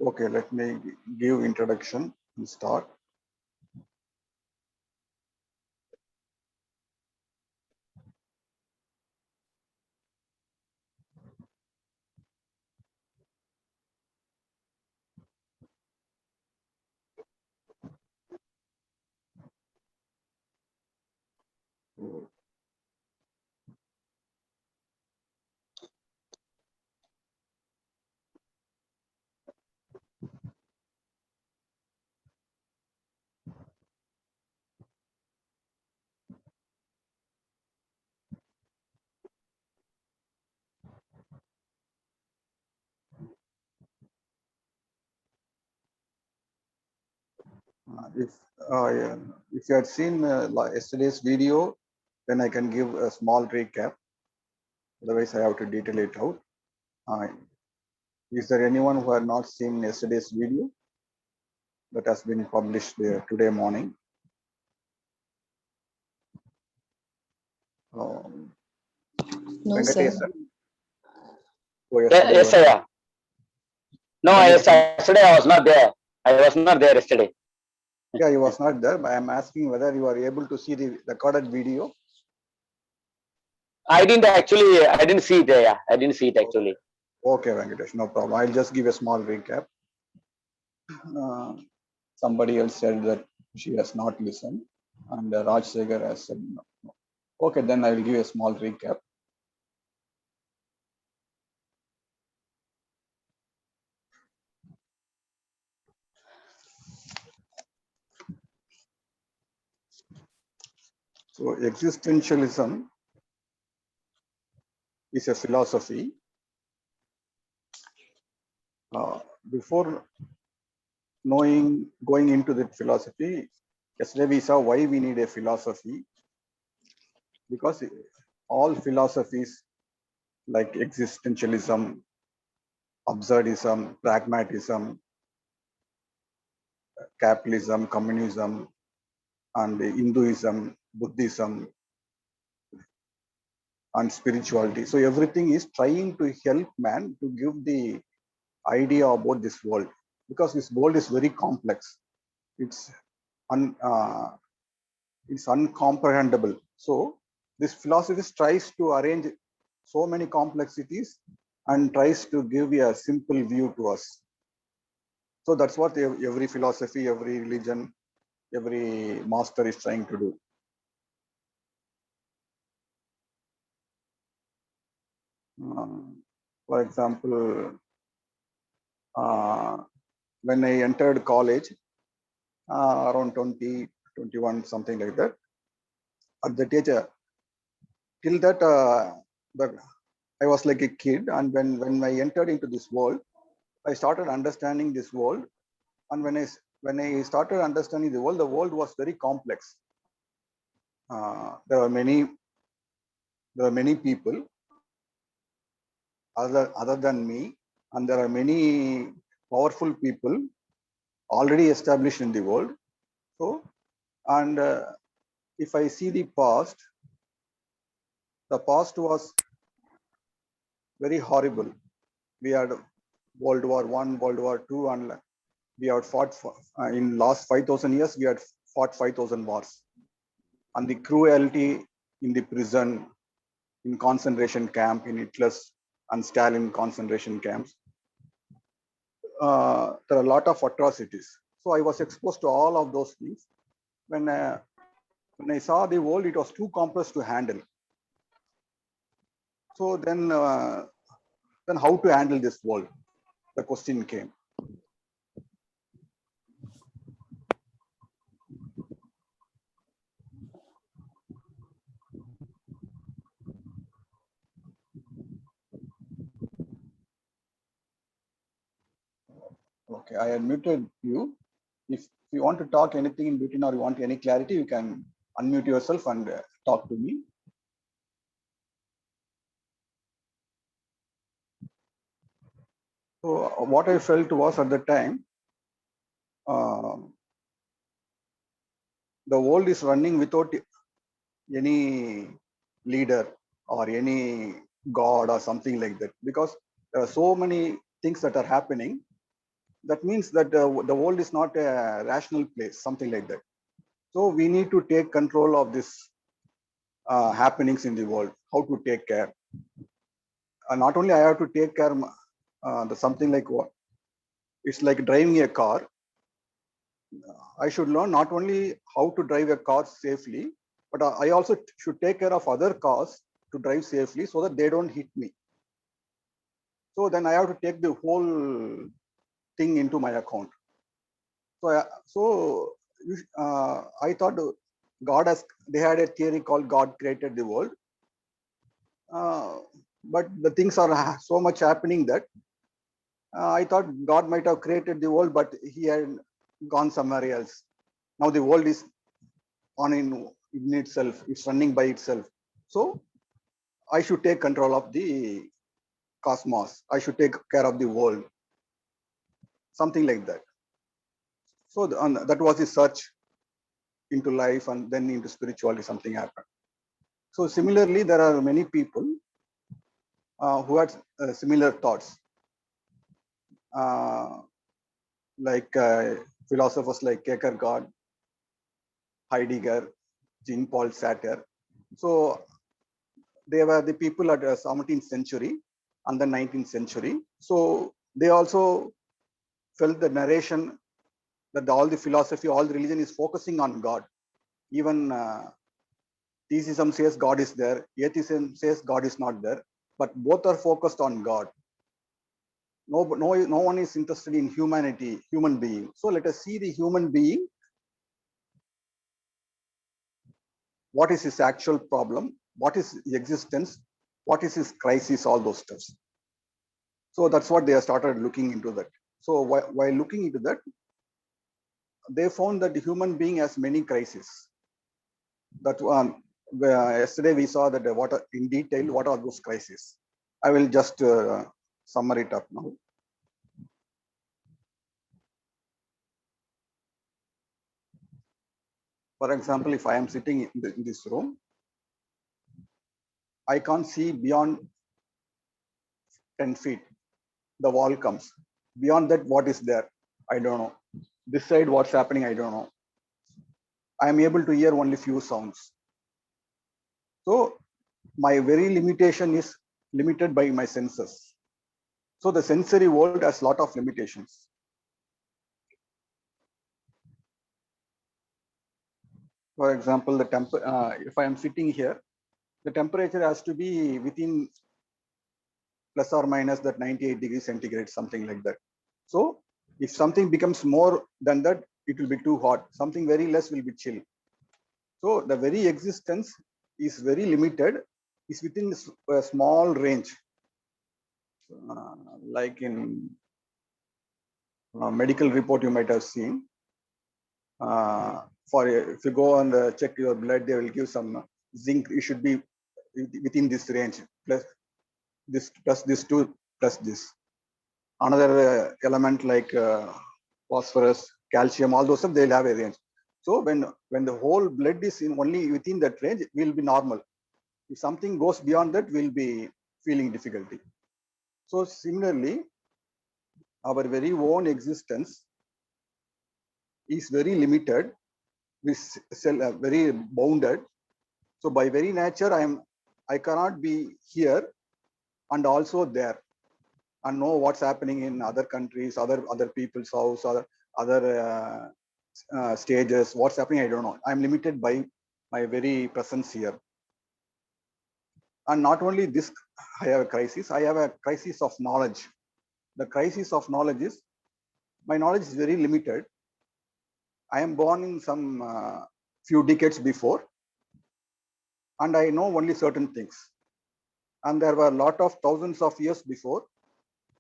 Okay, let me give introduction and start. If yeah, if you had seen yesterday's video, then I can give a small recap. Otherwise, I have to detail it out. Uh, is there anyone who had not seen yesterday's video that has been published today morning? Um, No, sir. Venkatesan? Oh, yesterday Yes, was sir. Yeah. No, Venkatesan. yesterday I was not there. I was not there yesterday. Yeah, he was not there, but I'm asking whether you are able to see the recorded video. I didn't see it. Yeah, I didn't see it actually. Okay, Venkatesh, no problem. I'll just give a small recap. Uh, somebody else said that she has not listened, and Raj Segar has said no. Okay, then I will give a small recap. So, existentialism is a philosophy. Before going into the philosophy, yesterday we saw why we need a philosophy, because all philosophies like existentialism, absurdism, pragmatism, capitalism, communism, and Hinduism, Buddhism, and spirituality. So everything is trying to help man to give the idea about this world, because this world is very complex. It's it's uncomprehendable. So this philosophy tries to arrange so many complexities and tries to give a simple view to us. So that's what every philosophy, every religion, every master is trying to do. For example, when I entered college, around 20, 21, something like that, at that age, till that, I was like a kid. And when I entered into this world, I started understanding this world. And when I started understanding the world was very complex. There were many people other than me, and there are many powerful people already established in the world. So, and if I see the past was very horrible. We had World War One, World War Two, and we had fought in last 5,000 years. We had fought 5,000 wars, and the cruelty in the prison, in concentration camp, in Hitler's and Stalin concentration camps. There are a lot of atrocities. So I was exposed to all of those things. When I saw the world, it was too complex to handle. So then how to handle this world? The question came. Okay, I admitted you. If you want to talk anything in between or you want any clarity, you can unmute yourself and talk to me. So what I felt was at the time, the world is running without any leader or any god or something like that, because there are so many things that are happening. that means that the world is not a rational place, something like that. So we need to take control of this happenings in the world, how to take care. Not only I have to take care, the something like what, it's like driving a car. I should learn not only how to drive a car safely, but I also should take care of other cars to drive safely so that they don't hit me. So then I have to take the whole thing into my account. So I thought God has, they had a theory called God created the world. But the things are so much happening that I thought God might have created the world, but he had gone somewhere else. Now the world is on in itself, it's running by itself. So I should take control of the cosmos. I should take care of the world, something like that. So that was the search into life, and then into spirituality, something happened. So similarly, there are many people who had similar thoughts, like philosophers like Kierkegaard, Heidegger, Jean-Paul Sartre. So they were the people at the 17th century and the 19th century. So they also felt the narration that all the philosophy, all the religion is focusing on God. Even theism says God is there, atheism says God is not there, but both are focused on God. No one is interested in humanity, human being. So let us see the human being. What is his actual problem? What is his existence? What is his crisis? All those stuff. So that's what they have started looking into that. So while looking into that, they found that the human being has many crises. That yesterday we saw that what are, in detail, what are those crises. I will just sum it up now. For example, if I am sitting in this room, I can't see beyond 10 feet. The wall comes. Beyond that, what is there? I don't know. This side, what's happening? I don't know. I am able to hear only few sounds. So my very limitation is limited by my senses. So the sensory world has a lot of limitations. For example, if I am sitting here, the temperature has to be within plus or minus that 98 degrees centigrade, something like that. So if something becomes more than that, it will be too hot. Something very less will be chill. So the very existence is very limited, is within a small range. Like in medical report you might have seen. If you go and check your blood, they will give some zinc. It should be within this range, plus this two plus this. Another element like phosphorus, calcium, all those stuff, they'll have a range. So when the whole blood is in only within that range, it will be normal. If something goes beyond that, we'll be feeling difficulty. So similarly, our very own existence is very limited, very bounded. So by very nature, I cannot be here and also there and know what's happening in other countries, other people's house, other stages. What's happening, I don't know. I'm limited by my very presence here. And not only this, I have a crisis. I have a crisis of knowledge. The crisis of knowledge is my knowledge is very limited. I am born in some few decades before, and I know only certain things. And there were a lot of thousands of years before,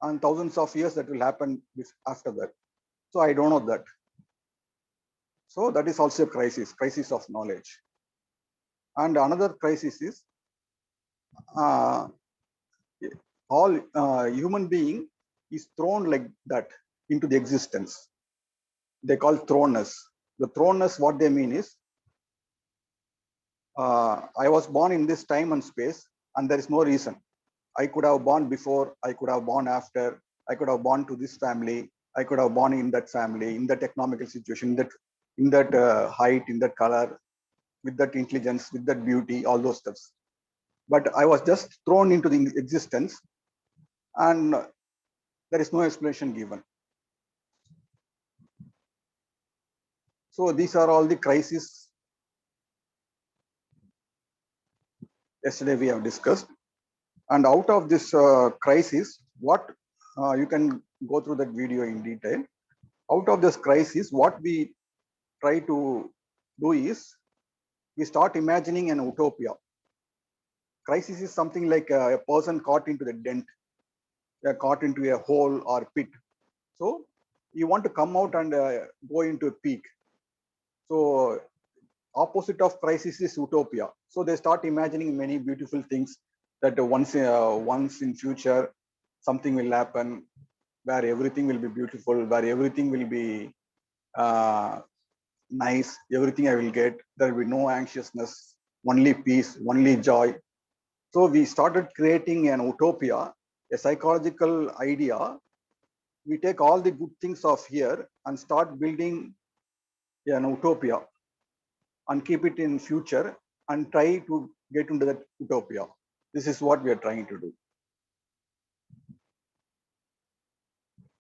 and thousands of years that will happen after that. So I don't know that. So that is also a crisis of knowledge. And another crisis is all human being is thrown like that into the existence. They call thrownness. The thrownness, what they mean is, I was born in this time and space, and there is no reason. I could have born before, I could have born after, I could have born to this family, I could have born in that family, in that economical situation, in that height, in that color, with that intelligence, with that beauty, all those stuffs. But I was just thrown into the existence, and there is no explanation given. So these are all the crises yesterday we have discussed. And out of this crisis, what you can go through that video in detail. Out of this crisis, what we try to do is we start imagining an utopia. Crisis is something like a person caught into the dent, caught into a hole or pit. So you want to come out and go into a peak. So opposite of crisis is utopia. So they start imagining many beautiful things that once in future something will happen where everything will be beautiful, where everything will be nice, everything I will get. There will be no anxiousness, only peace, only joy. So we started creating an utopia, a psychological idea. We take all the good things of here and start building an utopia and keep it in future and try to get into that utopia. This is what we are trying to do.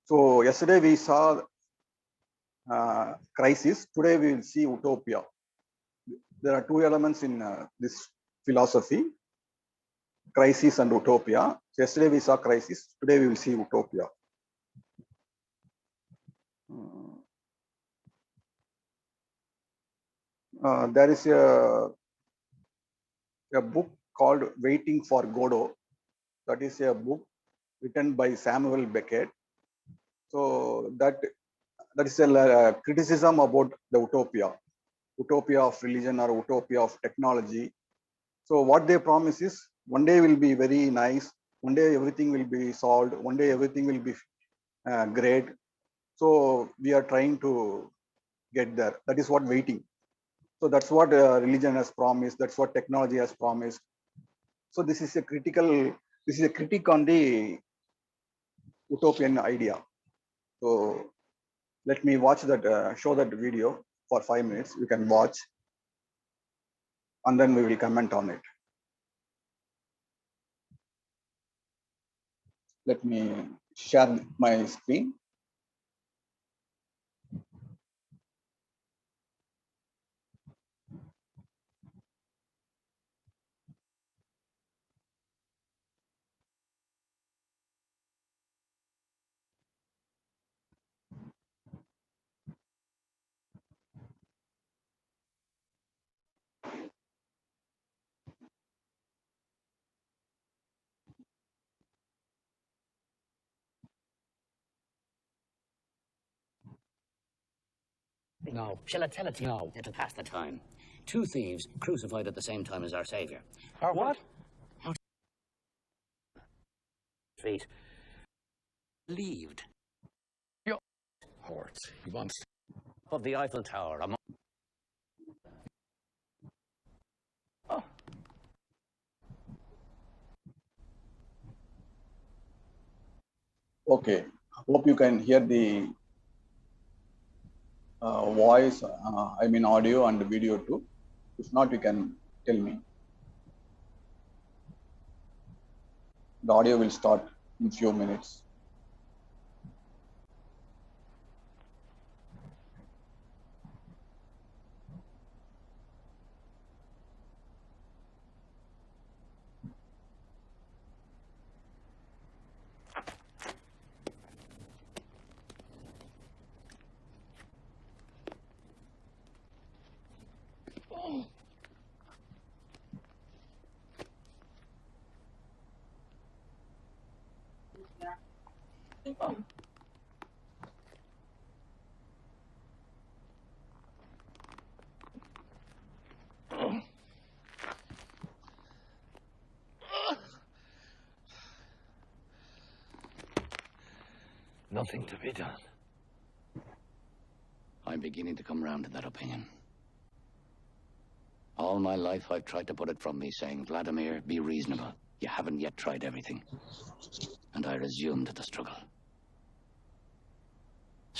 So yesterday we saw crisis. Today we will see utopia. There are two elements in this philosophy, crisis and utopia. So yesterday we saw crisis. Today we will see utopia. There is a book called Waiting for Godot. That is a book written by Samuel Beckett. So that is a criticism about the utopia of religion or utopia of technology. So what they promise is one day will be very nice, one day everything will be solved, one day everything will be great. So we are trying to get there. That is what waiting. So that's what religion has promised. That's what technology has promised. So this is a critique on the utopian idea. So let me watch that, show that video for 5 minutes. You can watch, and then we will comment on it. Let me share my screen. No. Shall I tell it to you? No. It'll pass the time. Two thieves crucified at the same time as our Savior. Our what? Our feet. Believed. Your horse. He wants of the Eiffel Tower. Oh. Okay. Hope you can hear the voice, I mean audio and video too. If not, you can tell me. The audio will start in few minutes. Nothing to be done. I'm beginning to come round to that opinion. All my life I've tried to put it from me, saying, Vladimir, be reasonable. You haven't yet tried everything. And I resumed the struggle.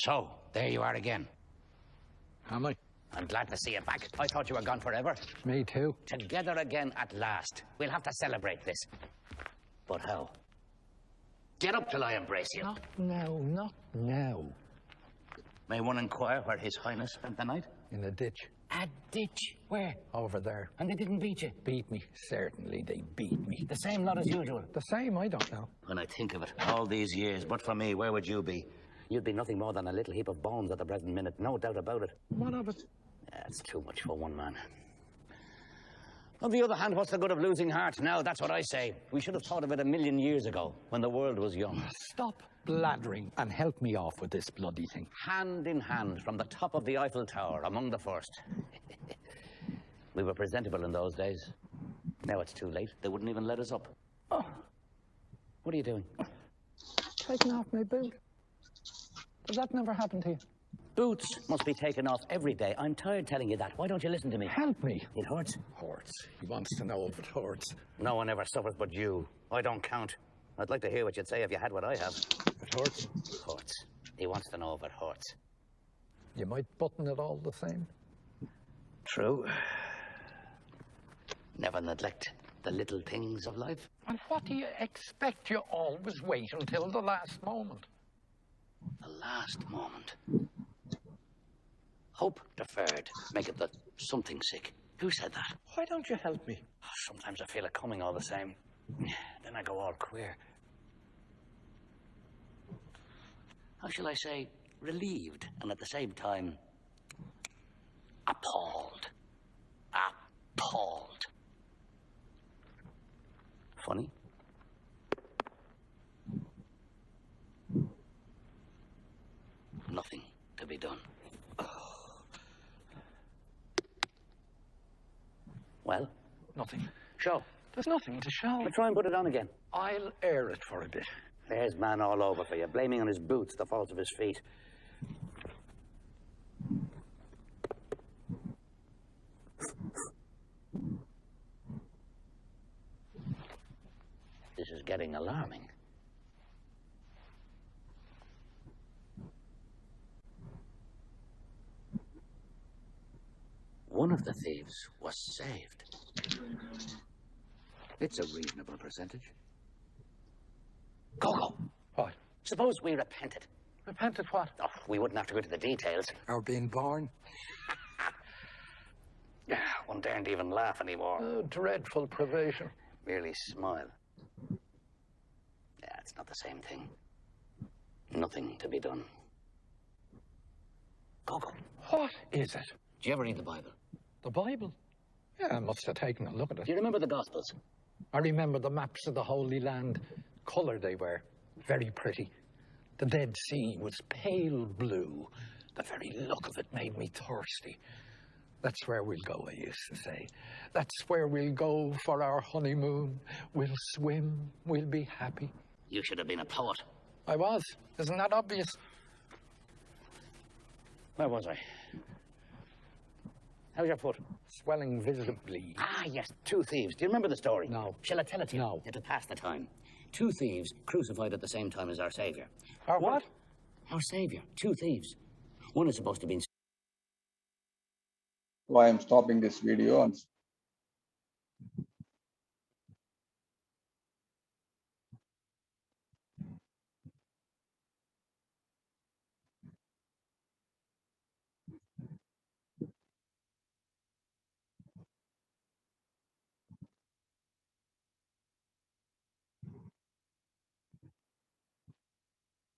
So, there you are again. Am I? I'm glad to see you back. I thought you were gone forever. Me too. Together again at last. We'll have to celebrate this. But how? Get up till I embrace you. Not now, not now. May one inquire where His Highness spent the night? In a ditch. A ditch? Where? Over there. And they didn't beat you? Beat me. Certainly they beat me. The same lot as usual? The same, I don't know. When I think of it, all these years, but for me, where would you be? You'd be nothing more than a little heap of bones at the present minute, no doubt about it. What of it? That's too much for one man. On the other hand, what's the good of losing heart now? That's what I say. We should have thought of it 1,000,000 years ago, when the world was young. Stop blathering and help me off with this bloody thing. Hand in hand, from the top of the Eiffel Tower, among the first. We were presentable in those days. Now it's too late. They wouldn't even let us up. Oh, What are you doing? taking off my boot. Does that never happen to you? Boots must be taken off every day. I'm tired telling you that. Why don't you listen to me? Help me. It hurts. Hurts. He wants to know if it hurts. No one ever suffers but you. I don't count. I'd like to hear what you'd say if you had what I have. It hurts. Hurts. He wants to know if it hurts. You might button it all the same. True. Never neglect the little things of life. And what do you expect? You always wait until the last moment. The last moment. Hope deferred maketh the something sick. Who said that? Why don't you help me? Sometimes I feel it coming all the same. Then I go all queer. How shall I say? Relieved, and at the same time, appalled. Appalled. Funny? Nothing to be done. Well, Nothing. show. There's nothing to show. I'll try and put it on again. I'll air it for a bit. There's man all over for you, blaming on his boots the faults of his feet. This is getting alarming. One of the thieves was saved. It's a reasonable percentage. Go. What? Suppose we repented. Repent of what? Oh, we wouldn't have to go into the details. Our being born? One daren't even laugh anymore. Oh, dreadful privation. Merely smile. Yeah, it's not the same thing. Nothing to be done. Go. What is it? Do you ever read the Bible? The Bible? Yeah, I must have taken a look at Do it. you remember the Gospels? I remember the maps of the Holy Land. Colour they were. Very pretty. The Dead Sea was pale blue. The very look of it made me thirsty. That's where we'll go, I used to say. That's where we'll go for our honeymoon. We'll swim. We'll be happy. You should have been a poet. I was. Isn't that obvious? Where was I? How's your foot? Swelling visibly. Ah, yes, 2 thieves. Do you remember the story? No. Shall I tell it to you? No. It'll pass the time. 2 thieves crucified at the same time as our Savior. Our what? Our Savior. 2 thieves. One is supposed to be... So I am stopping this video and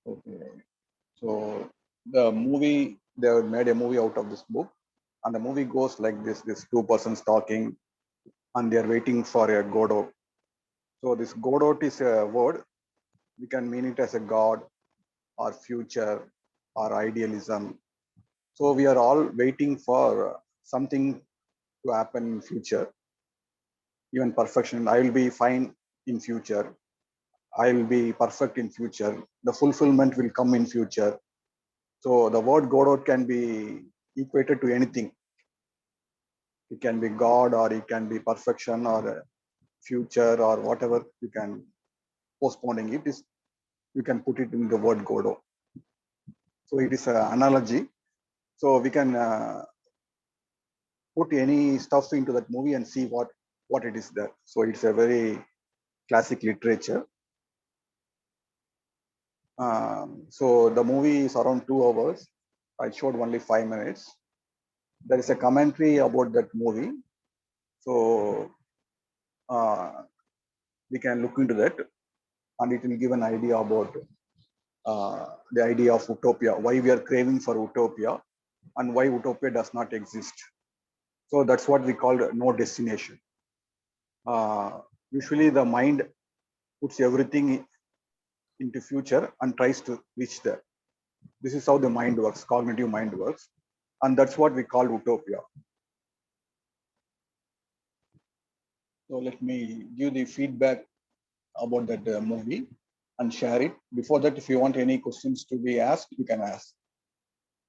okay. So the movie, they have made a movie out of this book, and the movie goes like this: this 2 persons talking, and they are waiting for a Godot. So this Godot is a word. We can mean it as a god, or future, or idealism. So we are all waiting for something to happen in future. Even perfection. I will be fine in future. I will be perfect in future. The fulfillment will come in future. So the word Godot can be equated to anything. It can be God, or it can be perfection, or future, or whatever you can postponing it is. You can put it in the word Godot. So it is an analogy. So we can put any stuff into that movie and see what it is there. So it's a very classic literature. So the movie is around 2 hours. I showed only 5 minutes. There is a commentary about that movie. So we can look into that, and it will give an idea about the idea of utopia, why we are craving for utopia, and why utopia does not exist. So that's what we call no destination. Usually the mind puts everything into future and tries to reach there. This is how the mind works, cognitive mind works. And that's what we call utopia. So let me give the feedback about that movie and share it. Before that, if you want any questions to be asked, you can ask.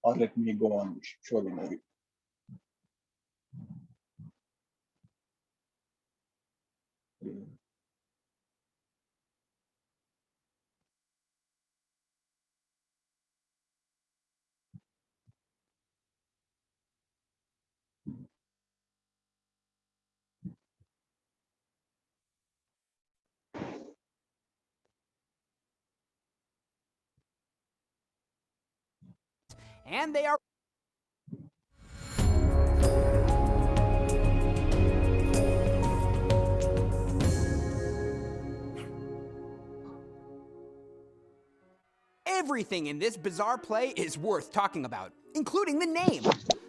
Or let me go on, show the movie. And they are everything in this bizarre play is worth talking about, including the name.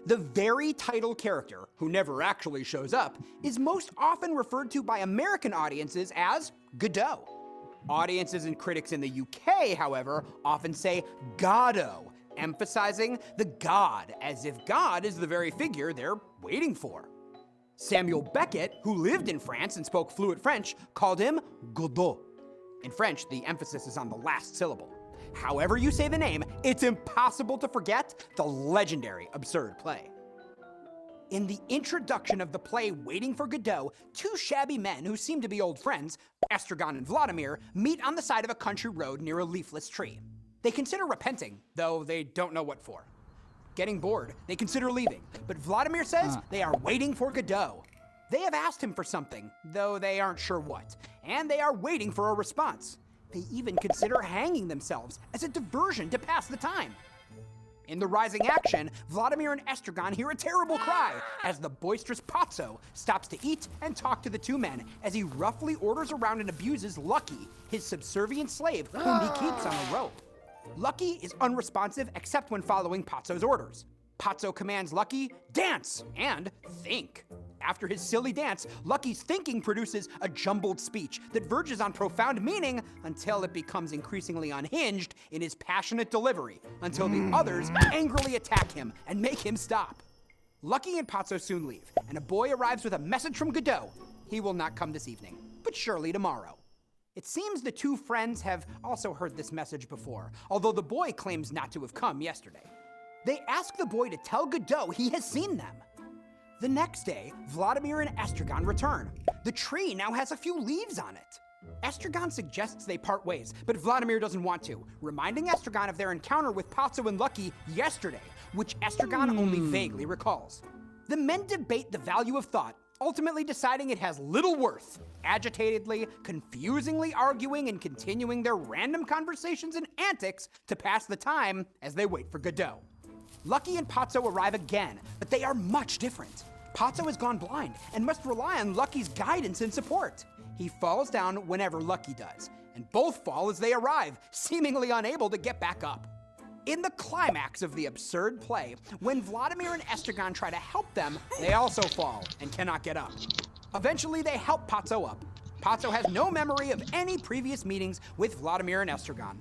The very title character, who never actually shows up, is most often referred to by American audiences as Godot. Audiences and critics in the UK, however, often say Goddo, emphasizing the god as if God is the very figure they're waiting for. Samuel Beckett, who lived in France and spoke fluent French, called him Godot. In French, the emphasis is on the last syllable. However you say the name, it's impossible to forget the legendary absurd play. In the introduction of the play Waiting for Godot, two shabby men who seem to be old friends, Estragon and Vladimir, meet on the side of a country road near a leafless tree. They consider repenting, though they don't know what for. Getting bored, they consider leaving, but Vladimir says they are waiting for Godot. They have asked him for something, though they aren't sure what, and they are waiting for a response. They even consider hanging themselves as a diversion to pass the time. In the rising action, Vladimir and Estragon hear a terrible cry as the boisterous Pazzo stops to eat and talk to the two men as he roughly orders around and abuses Lucky, his subservient slave whom he keeps on a rope. Lucky is unresponsive except when following Pazzo's orders. Pazzo commands Lucky, dance, and think. After his silly dance, Lucky's thinking produces a jumbled speech that verges on profound meaning until it becomes increasingly unhinged in his passionate delivery, until the others angrily attack him and make him stop. Lucky and Pazzo soon leave, and a boy arrives with a message from Godot. He will not come this evening, but surely tomorrow. It seems the two friends have also heard this message before, although the boy claims not to have come yesterday. They ask the boy to tell Godot he has seen them. The next day, Vladimir and Estragon return. The tree now has a few leaves on it. Estragon suggests they part ways, but Vladimir doesn't want to, reminding Estragon of their encounter with Pazzo and Lucky yesterday, which Estragon only vaguely recalls. The men debate the value of thought, ultimately deciding it has little worth, agitatedly, confusingly arguing and continuing their random conversations and antics to pass the time as they wait for Godot. Lucky and Pazzo arrive again, but they are much different. Pazzo has gone blind and must rely on Lucky's guidance and support. He falls down whenever Lucky does, and both fall as they arrive, seemingly unable to get back up. In the climax of the absurd play, when Vladimir and Estragon try to help them, they also fall and cannot get up. Eventually, they help Pazzo up. Pazzo has no memory of any previous meetings with Vladimir and Estragon.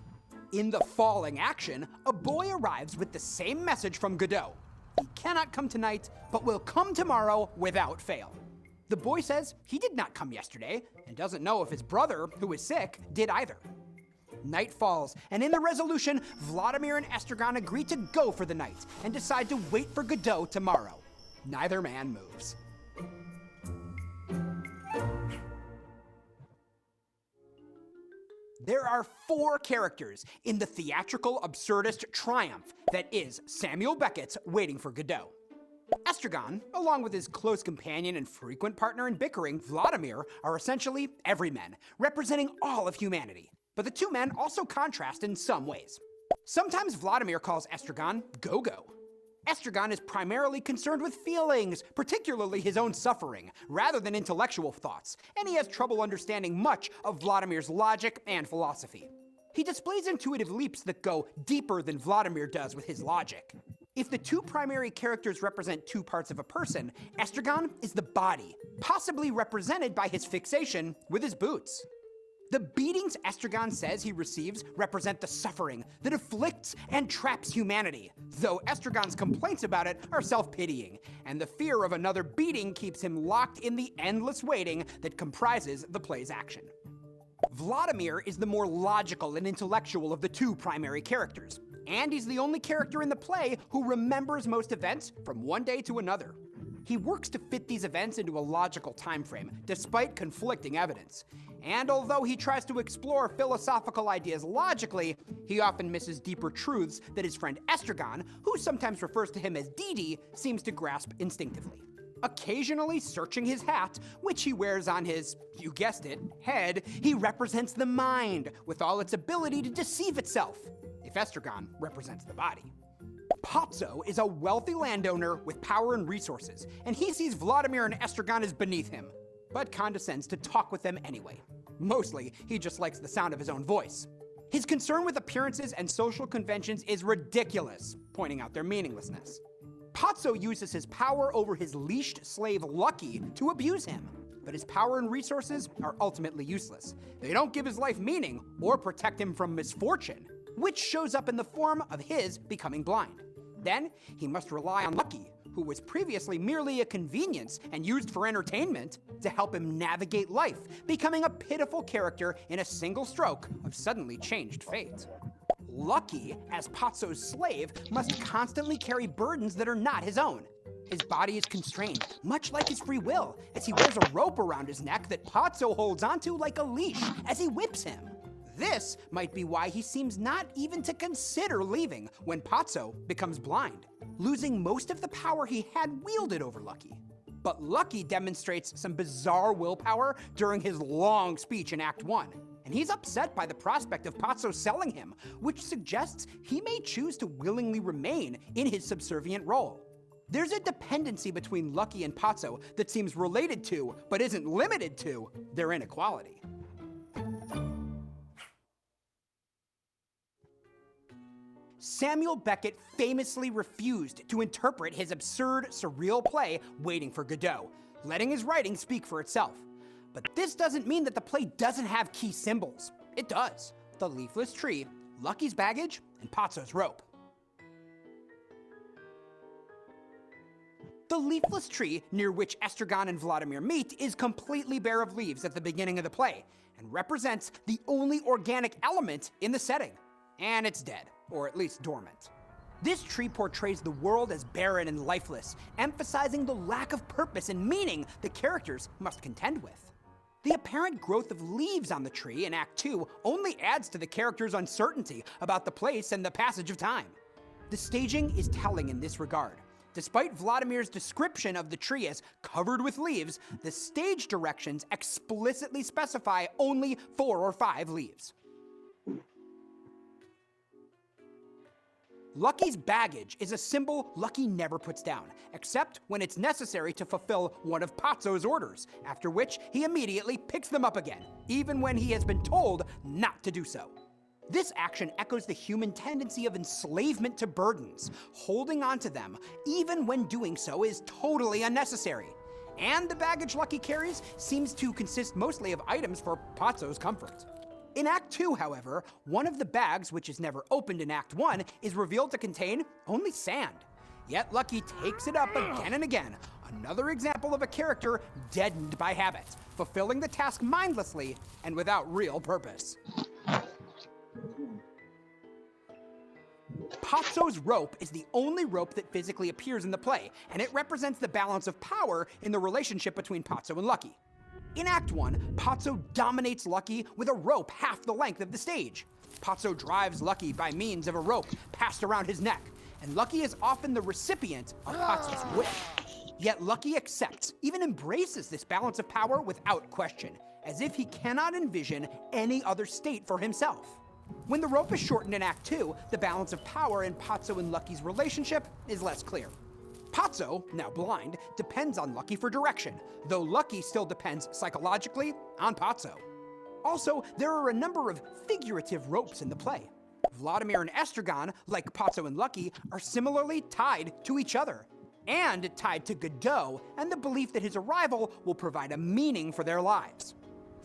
In the falling action, a boy arrives with the same message from Godot. He cannot come tonight, but will come tomorrow without fail. The boy says he did not come yesterday, and doesn't know if his brother, who is sick, did either. Night falls, and in the resolution, Vladimir and Estragon agree to go for the night, and decide to wait for Godot tomorrow. Neither man moves. There are 4 characters in the theatrical absurdist triumph that is Samuel Beckett's Waiting for Godot. Estragon, along with his close companion and frequent partner in bickering, Vladimir, are essentially everymen, representing all of humanity. But the two men also contrast in some ways. Sometimes Vladimir calls Estragon Go-Go. Estragon is primarily concerned with feelings, particularly his own suffering, rather than intellectual thoughts, and he has trouble understanding much of Vladimir's logic and philosophy. He displays intuitive leaps that go deeper than Vladimir does with his logic. If the two primary characters represent two parts of a person, Estragon is the body, possibly represented by his fixation with his boots. The beatings Estragon says he receives represent the suffering that afflicts and traps humanity, though Estragon's complaints about it are self-pitying, and the fear of another beating keeps him locked in the endless waiting that comprises the play's action. Vladimir is the more logical and intellectual of the two primary characters, and he's the only character in the play who remembers most events from one day to another. He works to fit these events into a logical time frame, despite conflicting evidence. And although he tries to explore philosophical ideas logically, he often misses deeper truths that his friend Estragon, who sometimes refers to him as Didi, seems to grasp instinctively. Occasionally searching his hat, which he wears on his, you guessed it, head, he represents the mind, with all its ability to deceive itself, if Estragon represents the body. Pozzo is a wealthy landowner with power and resources, and he sees Vladimir and Estragon as beneath him, but condescends to talk with them anyway. Mostly, he just likes the sound of his own voice. His concern with appearances and social conventions is ridiculous, pointing out their meaninglessness. Pozzo uses his power over his leashed slave Lucky to abuse him, but his power and resources are ultimately useless. They don't give his life meaning or protect him from misfortune, which shows up in the form of his becoming blind. Then, he must rely on Lucky, who was previously merely a convenience and used for entertainment, to help him navigate life, becoming a pitiful character in a single stroke of suddenly changed fate. Lucky, as Pozzo's slave, must constantly carry burdens that are not his own. His body is constrained, much like his free will, as he wears a rope around his neck that Pozzo holds onto like a leash as he whips him. This might be why he seems not even to consider leaving when Pozzo becomes blind, losing most of the power he had wielded over Lucky. But Lucky demonstrates some bizarre willpower during his long speech in Act 1, and he's upset by the prospect of Pozzo selling him, which suggests he may choose to willingly remain in his subservient role. There's a dependency between Lucky and Pozzo that seems related to, but isn't limited to, their inequality. Samuel Beckett famously refused to interpret his absurd, surreal play, Waiting for Godot, letting his writing speak for itself. But this doesn't mean that the play doesn't have key symbols. It does. The leafless tree, Lucky's baggage, and Pozzo's rope. The leafless tree, near which Estragon and Vladimir meet, is completely bare of leaves at the beginning of the play, and represents the only organic element in the setting. And it's dead, or at least dormant. This tree portrays the world as barren and lifeless, emphasizing the lack of purpose and meaning the characters must contend with. The apparent growth of leaves on the tree in Act 2 only adds to the characters' uncertainty about the place and the passage of time. The staging is telling in this regard. Despite Vladimir's description of the tree as covered with leaves, the stage directions explicitly specify only 4 or 5 leaves. Lucky's baggage is a symbol Lucky never puts down, except when it's necessary to fulfill one of Pozzo's orders, after which he immediately picks them up again, even when he has been told not to do so. This action echoes the human tendency of enslavement to burdens, holding on to them, even when doing so is totally unnecessary. And the baggage Lucky carries seems to consist mostly of items for Pozzo's comfort. In Act 2, however, one of the bags, which is never opened in Act 1, is revealed to contain only sand. Yet Lucky takes it up again and again, another example of a character deadened by habit, fulfilling the task mindlessly and without real purpose. Pozzo's rope is the only rope that physically appears in the play, and it represents the balance of power in the relationship between Pozzo and Lucky. In Act 1, Pazzo dominates Lucky with a rope half the length of the stage. Pazzo drives Lucky by means of a rope passed around his neck, and Lucky is often the recipient of Pazzo's whip. Yet Lucky accepts, even embraces this balance of power without question, as if he cannot envision any other state for himself. When the rope is shortened in Act 2, the balance of power in Pazzo and Lucky's relationship is less clear. Pazzo, now blind, depends on Lucky for direction, though Lucky still depends psychologically on Pazzo. Also, there are a number of figurative ropes in the play. Vladimir and Estragon, like Pazzo and Lucky, are similarly tied to each other, and tied to Godot and the belief that his arrival will provide a meaning for their lives.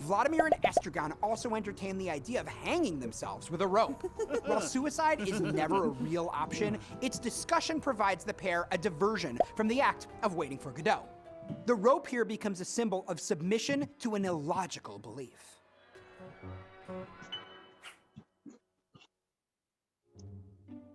Vladimir and Estragon also entertain the idea of hanging themselves with a rope. While suicide is never a real option, its discussion provides the pair a diversion from the act of waiting for Godot. The rope here becomes a symbol of submission to an illogical belief.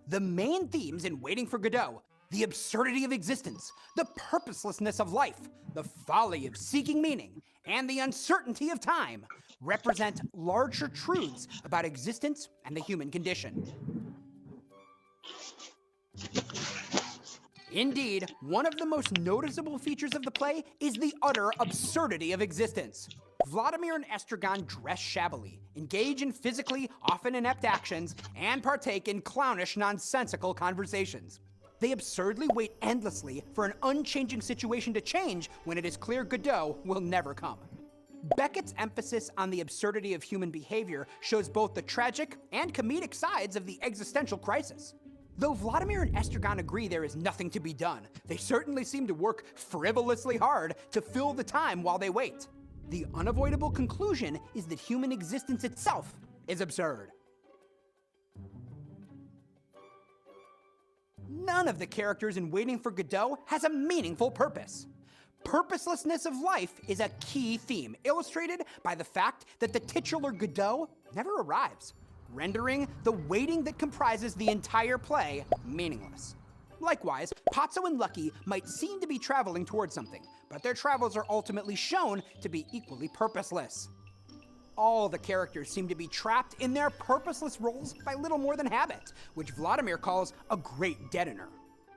The main themes in Waiting for Godot, the absurdity of existence, the purposelessness of life, the folly of seeking meaning, and the uncertainty of time, represent larger truths about existence and the human condition. Indeed, one of the most noticeable features of the play is the utter absurdity of existence. Vladimir and Estragon dress shabbily, engage in physically often inept actions, and partake in clownish, nonsensical conversations. They absurdly wait endlessly for an unchanging situation to change when it is clear Godot will never come. Beckett's emphasis on the absurdity of human behavior shows both the tragic and comedic sides of the existential crisis. Though Vladimir and Estragon agree there is nothing to be done, they certainly seem to work frivolously hard to fill the time while they wait. The unavoidable conclusion is that human existence itself is absurd. None of the characters in Waiting for Godot has a meaningful purpose. Purposelessness of life is a key theme, illustrated by the fact that the titular Godot never arrives, rendering the waiting that comprises the entire play meaningless. Likewise, Pazzo and Lucky might seem to be traveling towards something, but their travels are ultimately shown to be equally purposeless. All the characters seem to be trapped in their purposeless roles by little more than habit, which Vladimir calls a great deadener.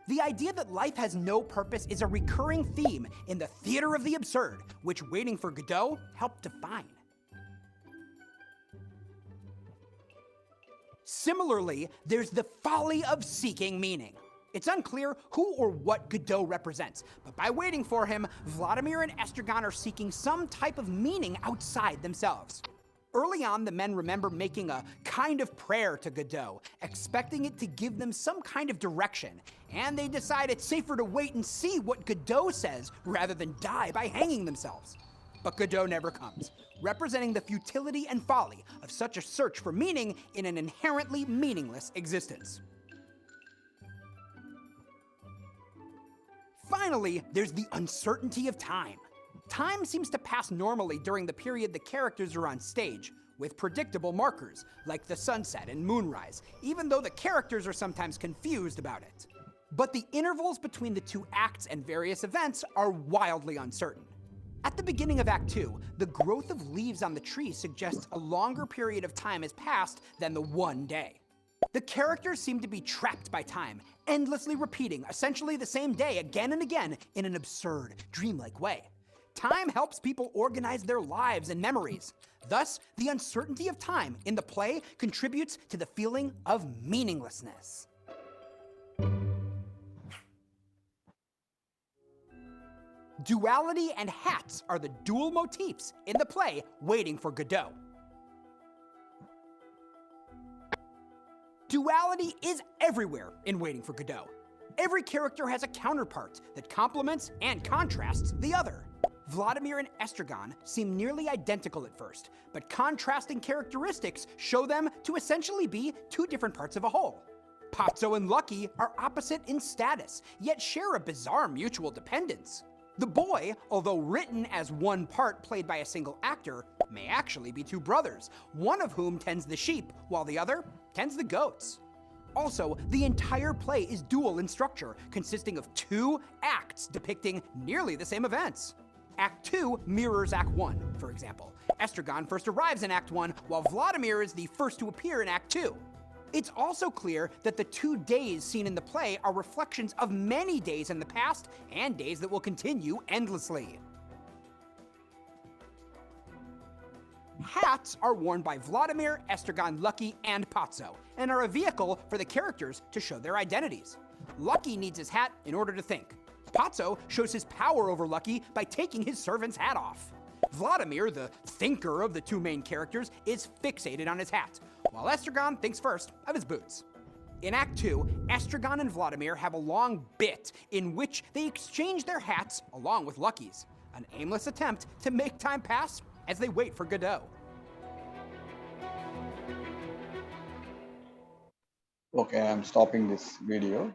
The idea that life has no purpose is a recurring theme in the theater of the absurd, which Waiting for Godot helped define. Similarly, there's the folly of seeking meaning. It's unclear who or what Godot represents, but by waiting for him, Vladimir and Estragon are seeking some type of meaning outside themselves. Early on, the men remember making a kind of prayer to Godot, expecting it to give them some kind of direction, and they decide it's safer to wait and see what Godot says rather than die by hanging themselves. But Godot never comes, representing the futility and folly of such a search for meaning in an inherently meaningless existence. Finally, there's the uncertainty of time. Time seems to pass normally during the period the characters are on stage, with predictable markers, like the sunset and moonrise, even though the characters are sometimes confused about it. But the intervals between the two acts and various events are wildly uncertain. At the beginning of Act 2, the growth of leaves on the tree suggests a longer period of time has passed than the one day. The characters seem to be trapped by time, endlessly repeating essentially the same day again and again in an absurd, dreamlike way. Time helps people organize their lives and memories. Thus, the uncertainty of time in the play contributes to the feeling of meaninglessness. Duality and hats are the dual motifs in the play Waiting for Godot. Duality is everywhere in Waiting for Godot. Every character has a counterpart that complements and contrasts the other. Vladimir and Estragon seem nearly identical at first, but contrasting characteristics show them to essentially be two different parts of a whole. Pazzo and Lucky are opposite in status, yet share a bizarre mutual dependence. The boy, although written as one part played by a single actor, may actually be two brothers, one of whom tends the sheep, while the other tends the goats. Also, the entire play is dual in structure, consisting of two acts depicting nearly the same events. Act 2 mirrors Act 1, for example. Estragon first arrives in Act 1, while Vladimir is the first to appear in Act 2. It's also clear that the 2 days seen in the play are reflections of many days in the past and days that will continue endlessly. Hats are worn by Vladimir, Estragon, Lucky, and Pazzo, and are a vehicle for the characters to show their identities. Lucky needs his hat in order to think. Pazzo shows his power over Lucky by taking his servant's hat off. Vladimir, the thinker of the 2 main characters, is fixated on his hat, while Estragon thinks first of his boots. In Act 2, Estragon and Vladimir have a long bit in which they exchange their hats along with Lucky's, an aimless attempt to make time pass as they wait for Godot. Okay, I'm stopping this video.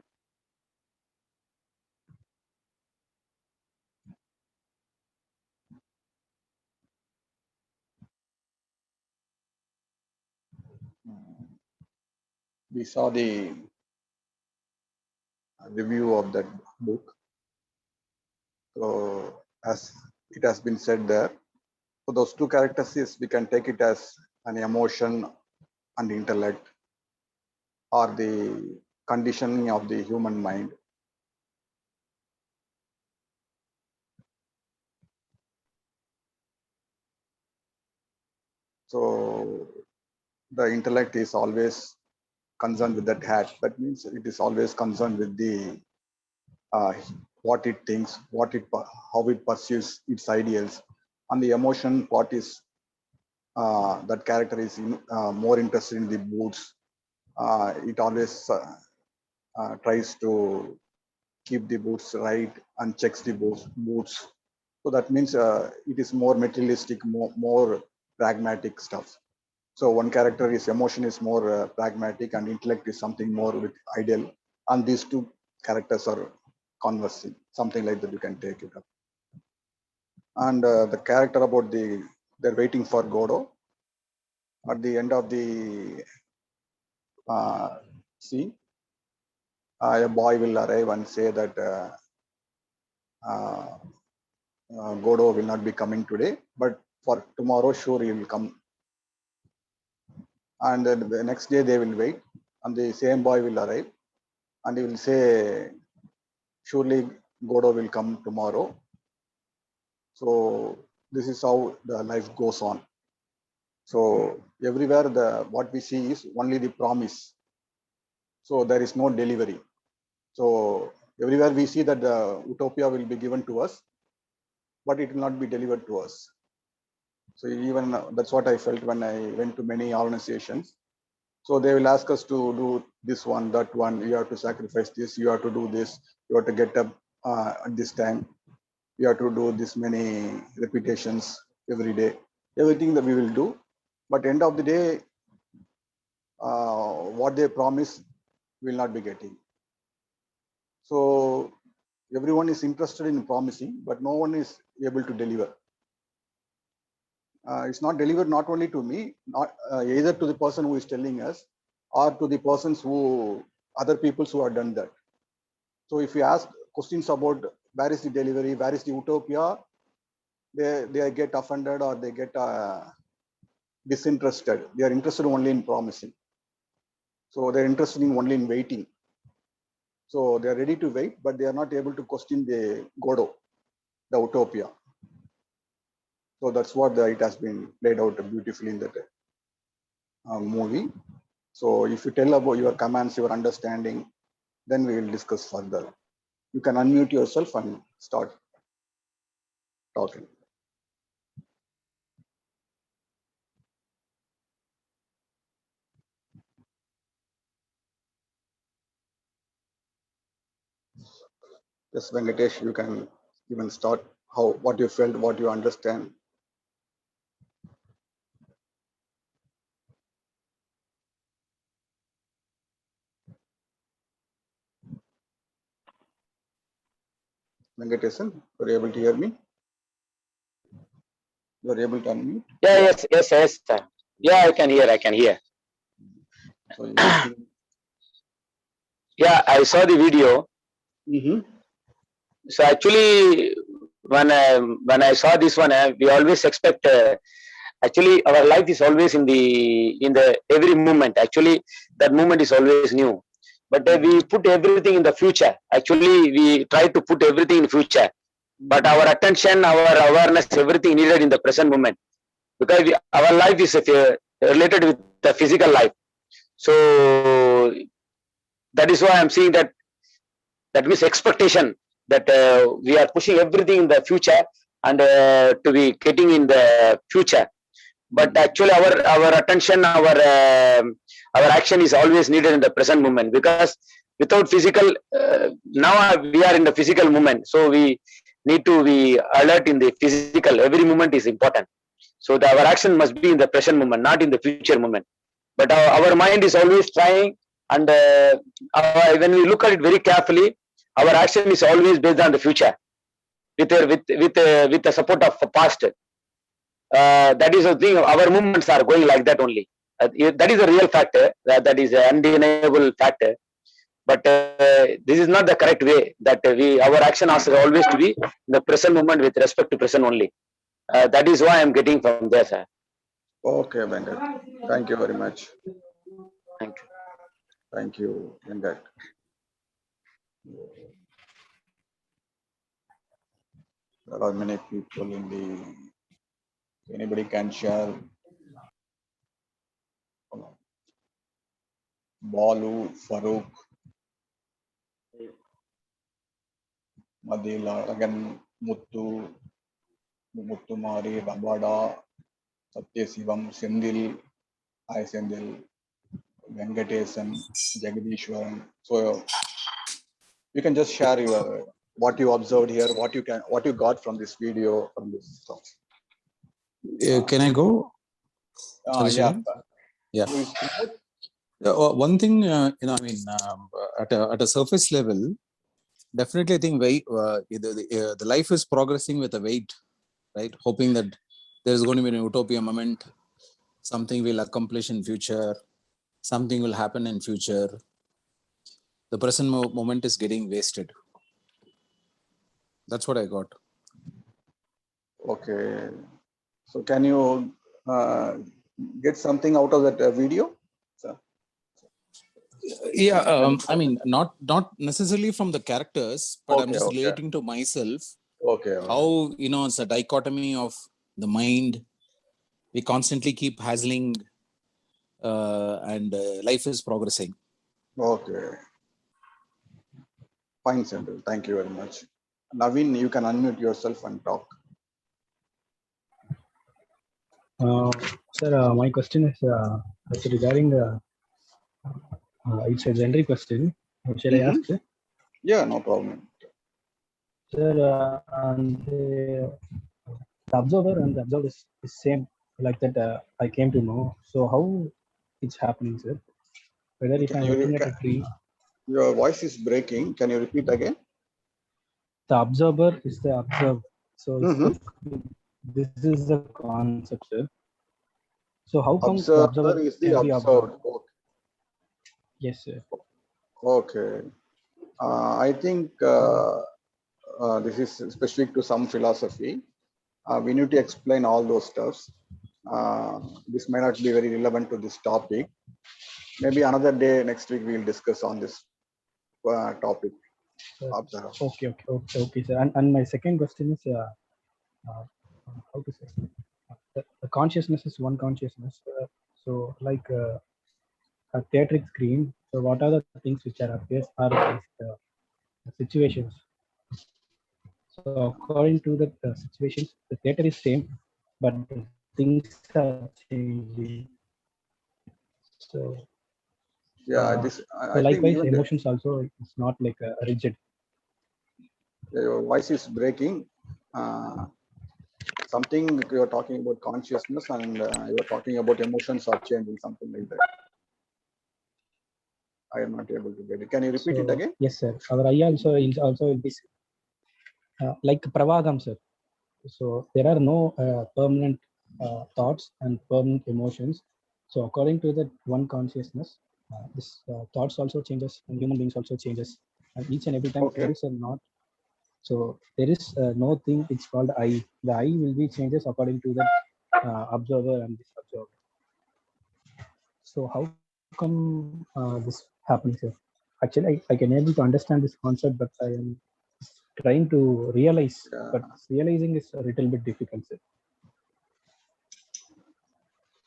We saw the review of that book. So as it has been said there, for those 2 characteristics, we can take it as an emotion and intellect, or the conditioning of the human mind. So the intellect is always concerned with that hat. That means it is always concerned with the what it thinks, how it pursues its ideals, and the emotion part is that character is more interested in the boots. It always tries to keep the boots right and checks the boots. So that means it is more materialistic, more pragmatic stuff. So one character is emotion is more pragmatic, and intellect is something more with ideal. And these 2 characters are conversing, something like that. You can take it up. And the character about they're waiting for Godot. At the end of the scene, a boy will arrive and say that Godot will not be coming today, but for tomorrow, sure he will come. And then the next day they will wait, and the same boy will arrive, and he will say, surely Godot will come tomorrow. So this is how the life goes on. So everywhere what we see is only the promise. So there is no delivery. So everywhere we see that the utopia will be given to us, but it will not be delivered to us. So even that's what I felt when I went to many organizations. So they will ask us to do this one, that one. You have to sacrifice this. You have to do this. You have to get up at this time. You have to do this many repetitions every day. Everything that we will do, but end of the day, what they promise will not be getting. So everyone is interested in promising, but no one is able to deliver. It's not delivered not only to me, not either to the person who is telling us, or to the persons other people who have done that. So if you ask questions about where is the delivery, where is the utopia, they get offended, or they get disinterested. They are interested only in promising. So they're interested in only in waiting. So they are ready to wait, but they are not able to question the Godot, the utopia. So that's what it has been played out beautifully in that movie. So if you tell about your commands, your understanding, then we will discuss further. You can unmute yourself and start talking. Yes, Venkatesh, you can even start what you felt, what you understand. Venkatesan, you're able to hear me? You're able to unmute? Yeah, yes. Yeah, I can hear. So anything? Yeah, I saw the video. Mm-hmm. So actually, when I saw this one, we always expect. Actually, our life is always in the every moment. Actually, that moment is always new. But we put everything in the future. Actually, we try to put everything in future. But our attention, our awareness, everything needed in the present moment. Because our life is related with the physical life. So that is why I'm seeing that. That means expectation that we are pushing everything in the future and to be getting in the future. But actually, our attention, our action is always needed in the present moment, because without physical, now we are in the physical moment, so we need to be alert in the physical. Every moment is important, so our action must be in the present moment, not in the future moment. But our mind is always trying, and when we look at it very carefully, our action is always based on the future with the support of the past. That is the thing. Our movements are going like that only. That is a real factor. That is an undeniable factor. But this is not the correct way. That our action has always to be in the present moment with respect to present only. That is why I am getting from there, sir. Okay, Venkat. Thank you very much. Thank you. Thank you, Venkat. There are many people in the. Anybody can share. Balu, Farooq, Madila, again Muttu, Muttumari, Rabada, Satyasivam, Sendil, I Sendil, Venkatesan, Jagadishwaran. So you can just share your what you observed here, what you got from this video, from this stuff. Can I go? Yeah. Yeah. One thing, I mean, at a surface level, definitely I think the life is progressing with a weight, right? Hoping that there's going to be an utopia moment, something will accomplish in future, something will happen in future. The present moment is getting wasted. That's what I got. Okay. So can you get something out of that video? Yeah, I mean, not necessarily from the characters, but I'm just relating to myself. Okay. How, it's a dichotomy of the mind. We constantly keep hassling and life is progressing. Okay. Fine, Sendil. Thank you very much. Naveen, you can unmute yourself and talk. Sir, my question is regarding it's a generic question. Shall I ask? Sir? Yeah, no problem. Sir, the observer and the observed is same, like that. I came to know. So how it's happening, sir? Whether if I'm looking at a tree. Your voice is breaking. Can you repeat again? The observer is the observed. So this is the concept, sir. So how come the observer is the can be observed? observed? Yes, sir. Okay. I think this is specific to some philosophy. We need to explain all those stuffs. This may not be very relevant to this topic. Maybe another day next week we'll discuss on this topic. Okay, sir. And my second question is, how to say? The consciousness is one consciousness. So like a theatric screen. So what are the things which are appears are situations. So according to the situations, the theater is same, but the things are changing. So yeah, so likewise, emotions also it's not like rigid. Your voice is breaking. Something you're talking about consciousness, and you're talking about emotions are changing, something like that. I am not able to get it. Can you repeat it again? Yes, sir. Our eye also will be like pravagam, sir. So there are no permanent thoughts and permanent emotions. So according to that one consciousness, this thoughts also changes and human beings also changes. And each and every time there is a not So there is no thing. It's called I. The I will be changes according to the observer and this observer. So how come this happens here? Actually, I can able to understand this concept, but I am trying to realize. Yeah, But realizing is a little bit difficult, sir.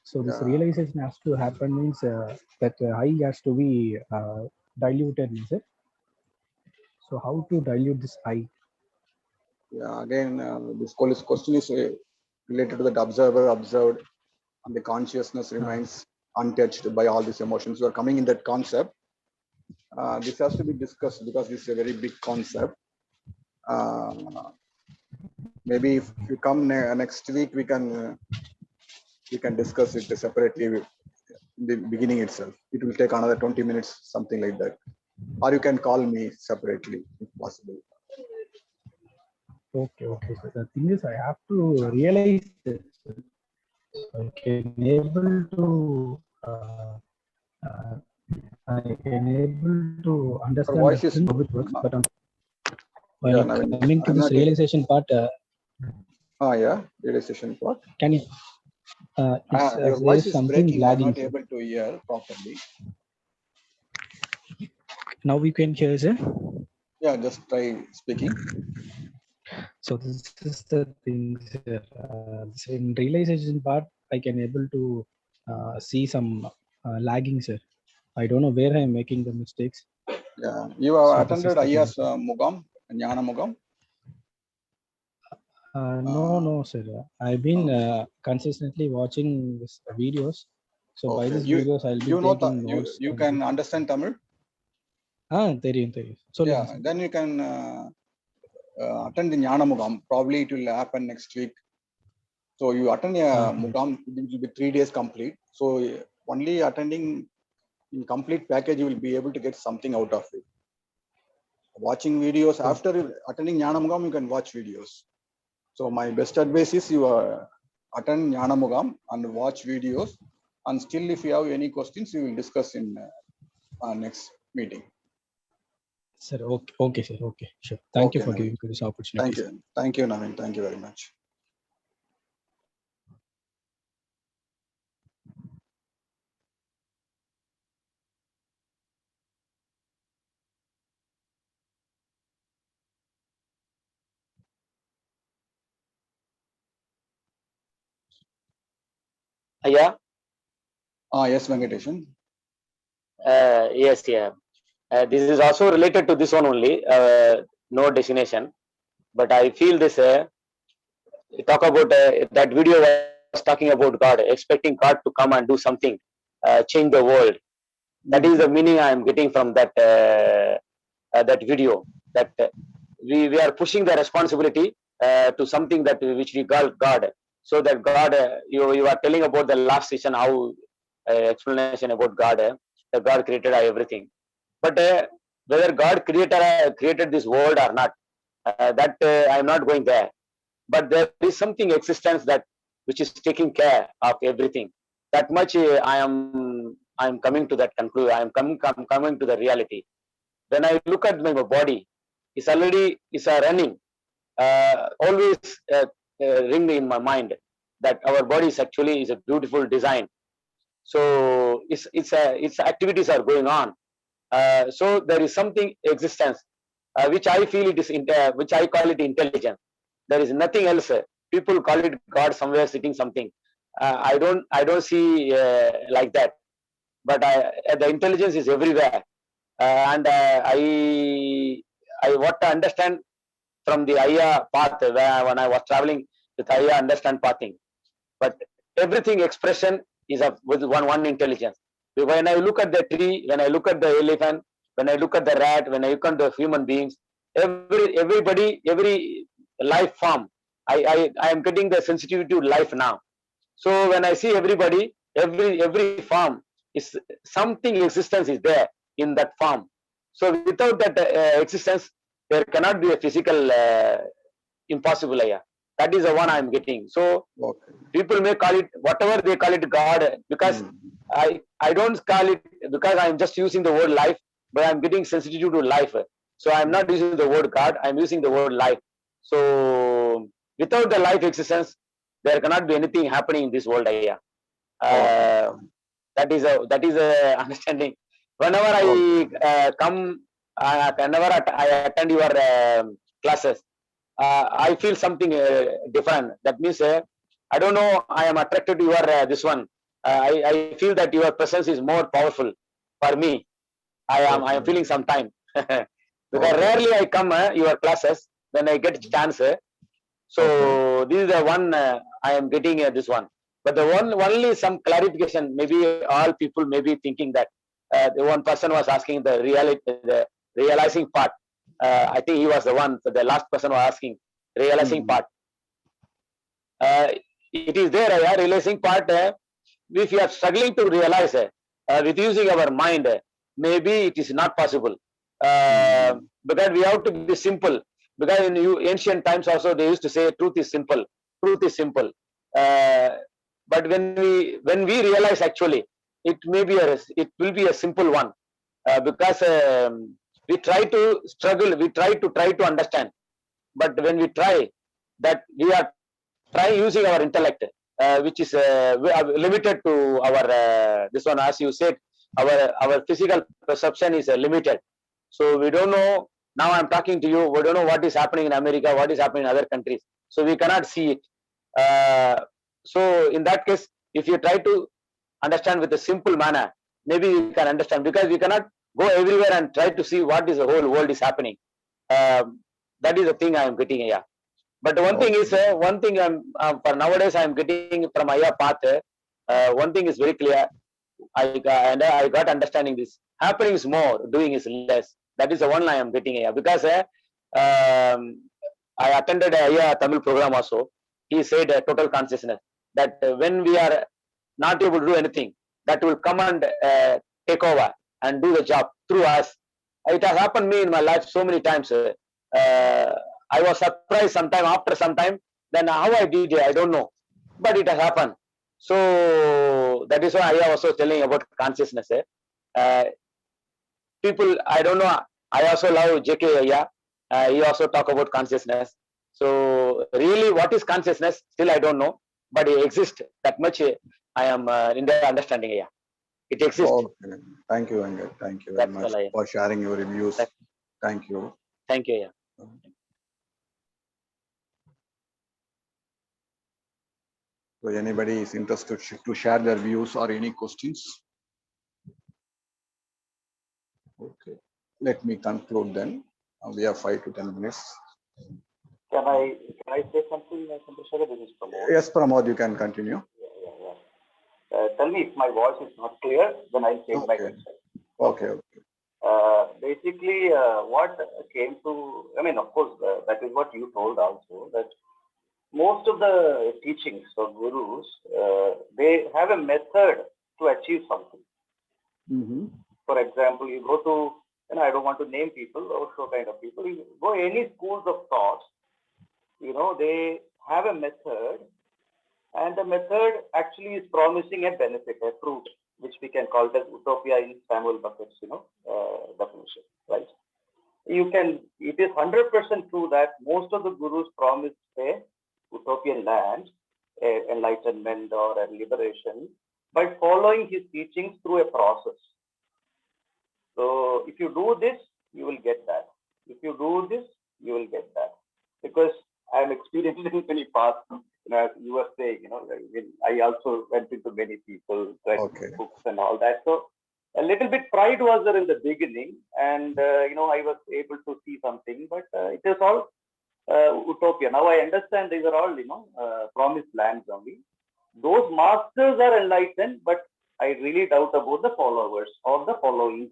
So this yeah, realization has to happen means that I has to be diluted, means it. So how to dilute this I? yeah. Again, this question is related to that observer observed, and the consciousness remains untouched by all these emotions. You are coming in that concept. This has to be discussed because this is a very big concept. Uh, Maybe if you come next week, we can discuss it separately in the beginning itself. It will take another 20 minutes, something like that. Or you can call me separately if possible. Okay, okay. So the thing is, I have to realize this. I can able to I can able to Your understand the voice is thing how it works, but yeah, while Naveen, coming to I'm this not getting. realization part, Yeah, realization part. can you? It's Your there voice is is something breaking. I'm lagging, not sir. able to hear properly. Now we can hear, sir. Yeah, just try speaking. So this is the thing, sir. In realization part, I can able to see some lagging, sir. I don't know where I am making the mistakes. Yeah, you So have this is attended the thing, IAS sir. Mugam, Jnana Mugam. No, sir. I've been consistently watching this videos. So by Okay, these videos, I'll be you know taking you notes. you can understand Tamil. தெரியும். சொல்லுங்க Yeah, sir. then you can attend the Jnana Mugam. Probably it will happen next week. So you attend a Mugam, it will be 3 days complete. So only attending in complete package, you will be able to get something out of it. Watching videos after attending Jnana Mugam, you can watch videos. So my best advice is you attend Jnana Mugam and watch videos. And still, if you have any questions, we will discuss in next meeting. Sir, okay, sir. Okay, sure. Thank you Okay, for Naveen. giving me this opportunity. Thank you, Naveen. Thank you very much. Yeah, Yes, Venkateshan. yes, yeah. This is also related to this one only, no destination. But I feel this, talk about that video was talking about God, expecting God to come and do something, change the world. That is the meaning I am getting from that video. That we are pushing the responsibility to something that which we call God. So that God, you are telling about the last session how explanation about God, that God created everything. But whether God created this world or not, that I am not going there. But there is something existence that which is taking care of everything. That much I am coming to that conclusion. I am coming to the reality. When I look at my body, it's already it's running. Always ring in my mind that our body is actually is a beautiful design. So its activities are going on. So there is something existence which I feel it is which I call it intelligence. There is nothing else. People call it God somewhere sitting something. I don't see like that. But the intelligence is everywhere, and I want to understand from the Aya path when I was traveling with Aya understand pathing. But everything expression is with one intelligence. When I look at the tree, when I look at the elephant, when I look at the rat, when I look at the human beings, everybody, every life form, I am getting the sensitivity to life now. So when I see everybody, every form is something existence is there in that form. So without that existence, there cannot be a physical impossible. Yeah, that is the one I am getting. So Okay. people may call it whatever they call it God, because I don't call it, because I'm just using the word life, but I'm getting sensitive to life. So I'm not using the word God, I'm using the word life. So without the life existence, there cannot be anything happening in this world. Uh, that is a understanding. Whenever I come, whenever I attend your classes, I feel something different. That means I don't know. I am attracted to your this one. I feel that your presence is more powerful for me. I am feeling some time because rarely I come your classes when I get chance. So this is the one I am getting this one. But the one only some clarification. Maybe all people may be thinking that the one person was asking the realizing part. I think he was the one. The last person was asking realizing part. It is there. Realizing part. If you are struggling to realize with using our mind, maybe it is not possible. Because we have to be simple. Because in ancient times also they used to say truth is simple. Truth is simple. But when we realize actually, it will be a simple one. Because we try to struggle, we try to understand. But when we try that, we are trying using our intellect, which is limited to our this one, as you said, our physical perception is limited. So we don't know. Now I'm talking to you. We don't know what is happening in America, what is happening in other countries. So we cannot see it. So in that case, if you try to understand with a simple manner, maybe you can understand, because we cannot go everywhere and try to see what is the whole world is happening. That is the thing I am getting here. But one thing is, one thing for nowadays I am getting from Aya path. One thing is very clear. I got understanding this. Happening is more, doing is less. That is the one I am getting here, because I attended a Tamil program also. He said total consciousness, that when we are not able to do anything, that will come and take over and do the job through us. It has happened me in my life so many times. I was surprised sometime, after some time, then how I did it, I don't know. But it has happened. So that is why I was also telling about consciousness. People, I don't know, I also love JK Aya. He also talk about consciousness. So really, what is consciousness? Still I don't know, but it exists. That much I am in the understanding. Yeah, it exists. Okay. Thank you, Venkat. Thank you very That's much all I am. for sharing your reviews. Thank you. Thank you. Yeah. So anybody is interested to share their views or any questions? Okay. Let me conclude then. We have 5 to 10 minutes. Can I say something, Chandrasekar? This is Pramod. Yes, Pramod, you can continue. Tell me if my voice is not clear, then I'll change my headset. Okay. Basically, what came to, I mean, of course, that is what you told also, that most of the teachings of gurus, they have a method to achieve something. For example, you go to, and I don't want to name people, also kind of people, you go any schools of thoughts, they have a method, and the method actually is promising a benefit, a fruit, which we can call it as utopia in Samuel Beckett's, definition, right? It is 100% true that most of the gurus promise a utopian land, enlightenment or a liberation, by following his teachings through a process. So if you do this, you will get that. If you do this, you will get that. Because I am experienced in many paths, as you were saying, I also went into many people, read books and all that. So a little bit pride was there in the beginning, and I was able to see something, but it is all utopia. Now I understand these are all promised lands only. Those masters are enlightened, but I really doubt about the followers or the followings.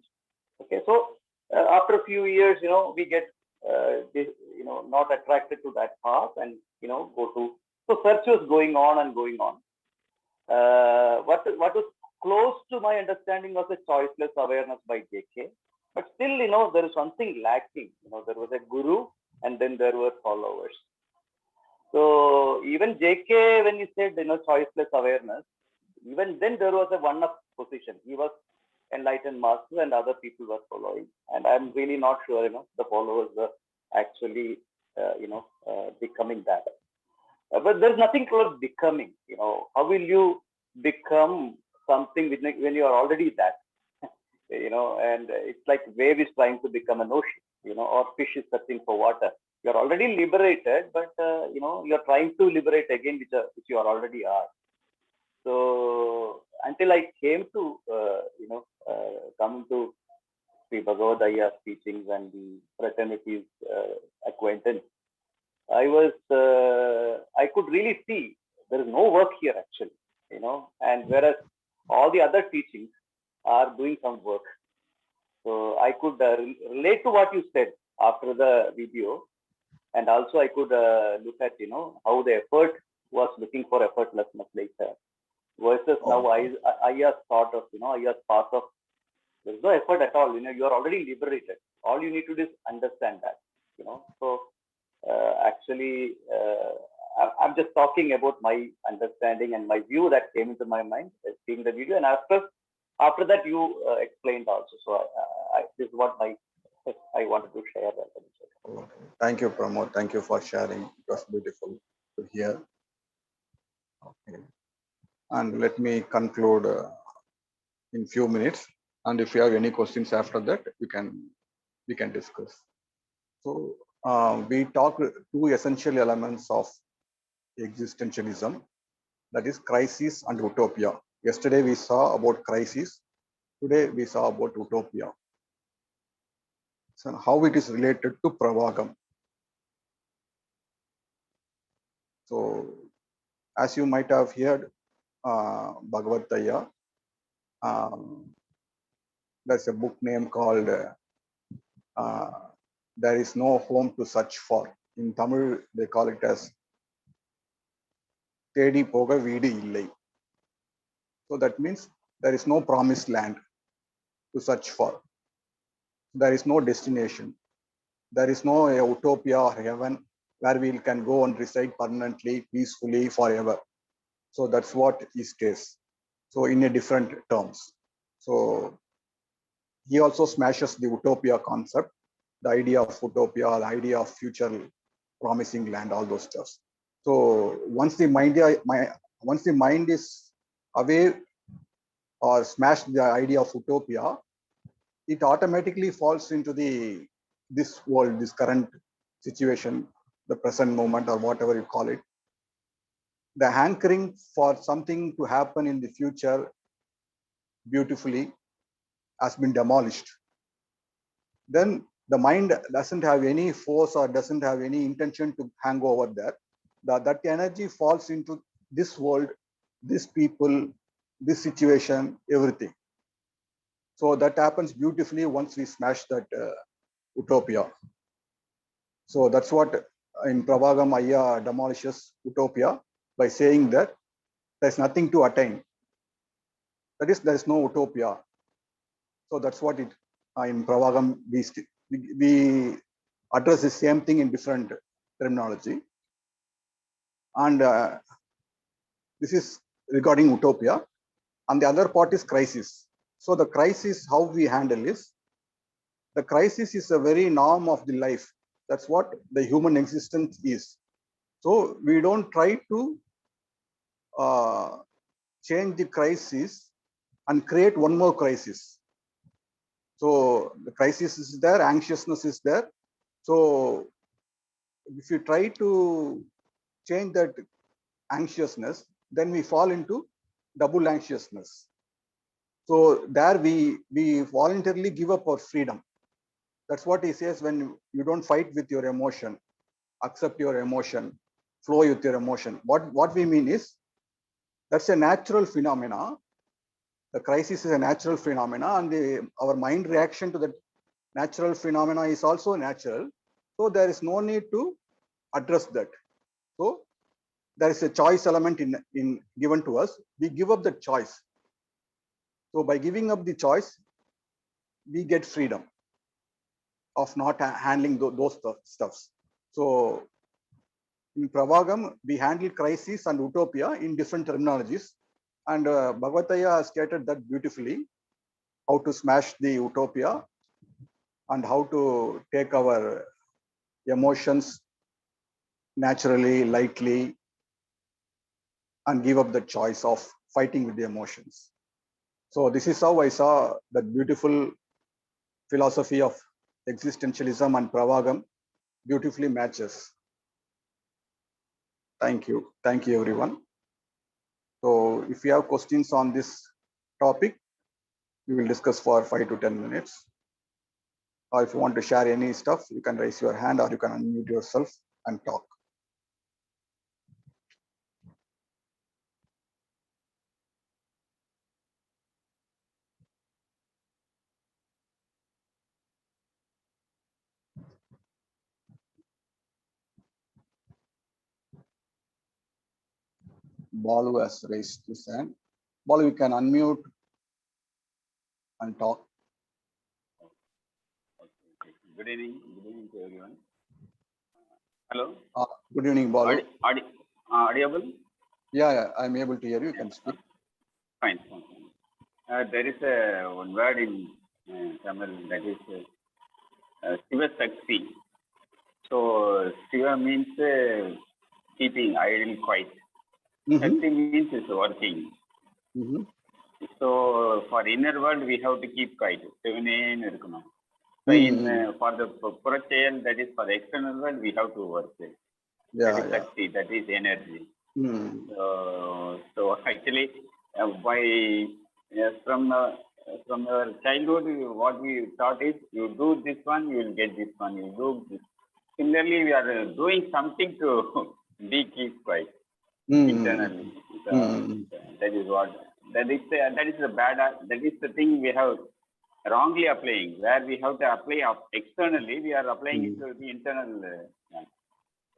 Okay, so after a few years, we get not attracted to that path, and go to, so search was going on and going on. What was close to my understanding was a choiceless awareness by JK, but still, there is something lacking. There was a guru, and then there were followers. So even JK, when he said choiceless awareness, even then there was a one-up position. He was enlightened masters and other people were following. And I'm really not sure, the followers were actually, becoming that. But there's nothing called becoming. How will you become something when you are already that? And it's like wave is trying to become an ocean, or fish is searching for water. You're already liberated, but you're trying to liberate again, which you are already are. So until I came to, come to Sri Bhagavad Aya's teachings and the fraternity's acquaintance, I could really see there is no work here actually, and whereas all the other teachings are doing some work. So I could relate to what you said after the video, and also I could look at, how the effort was looking for effortlessness later, versus now Aya's thought of, Aya's path of, there's no effort at all, you are already liberated. All you need to do is understand that, so actually, I'm just talking about my understanding and my view that came into my mind seeing the video, and after that you explained also. So this is what I wanted to share. Okay. Thank you, Pramod. Thank you for sharing. It was beautiful to hear. Okay. And let me conclude in few minutes. And if you have any questions after that, we can discuss. So we talked two essential elements of existentialism, that is crisis and utopia. Yesterday we saw about crisis. Today we saw about utopia. So how it is related to pravagam. So as you might have heard, Bhagavad Gita, there's a book name called There is no home to search for. In Tamil, they call it as Tedi Poga Vidi Illai. So that means there is no promised land to search for. There is no destination. There is no utopia or heaven where we can go and reside permanently, peacefully, forever. So that's what he states. So in a different terms. So he also smashes the utopia concept, the idea of utopia, the idea of future promising land, all those stuff. So once the mind is away or smashed the idea of utopia, it automatically falls into this world, this current situation, the present moment, or whatever you call it. The hankering for something to happen in the future beautifully has been demolished. Then the mind doesn't have any force or doesn't have any intention to hang over there. That energy falls into this world, this people, this situation, everything. So that happens beautifully once we smash that utopia. So that's what in Pravagam Aya demolishes utopia by saying that there's nothing to attain. That is, there is no utopia. So that's what it in Pravagam we address the same thing in different terminology. And this is regarding utopia. And the other part is crisis. So the crisis, how we handle is, the crisis is a very norm of the life. That's what the human existence is. So we don't try to change the crisis and create one more crisis. So the crisis is there, anxiousness is there. So if you try to change that anxiousness, then we fall into double anxiousness. So there we voluntarily give up our freedom. That's what he says when you don't fight with your emotion, accept your emotion, flow with your emotion. What we mean is, that's a natural phenomena. The crisis is a natural phenomena, and our mind reaction to that natural phenomena is also natural. So there is no need to address that. So there is a choice element in given to us. We give up the choice. So by giving up the choice, we get freedom of not handling those stuffs. So in Pravagam, we handle crisis and utopia in different terminologies. And Bhagavad Gita stated that beautifully. how to smash the utopia and how to take our emotions naturally, lightly, and give up the choice of fighting with the emotions. So this is how I saw that beautiful philosophy of existentialism and pravagam beautifully matches. Thank you. Thank you, everyone. So if you have questions on this topic, we will discuss for 5 to 10 minutes. Or if you want to share any stuff, you can raise your hand or you can unmute yourself and talk. Balu has raised his hand. Balu, you can unmute and talk. Good evening to everyone. Hello. Good evening, Balu. Audible? Yeah, I'm able to hear you. You can speak. Fine. There is one word in Tamil that is Shiva Sakti. So Shiva means keeping idle quiet. Sakti means is working. So for inner world we have to keep quiet. So for the project, that is for the external world, we have to work. That is Shakti, that is energy. So actually, from our childhood, what we thought is, you do this one, you will get this one. You do this. Similarly, we are doing something to keep quiet internally. So, that is what that is the bad. That is the thing we have wrongly applying. Where we have to apply externally, we are applying it to the internal.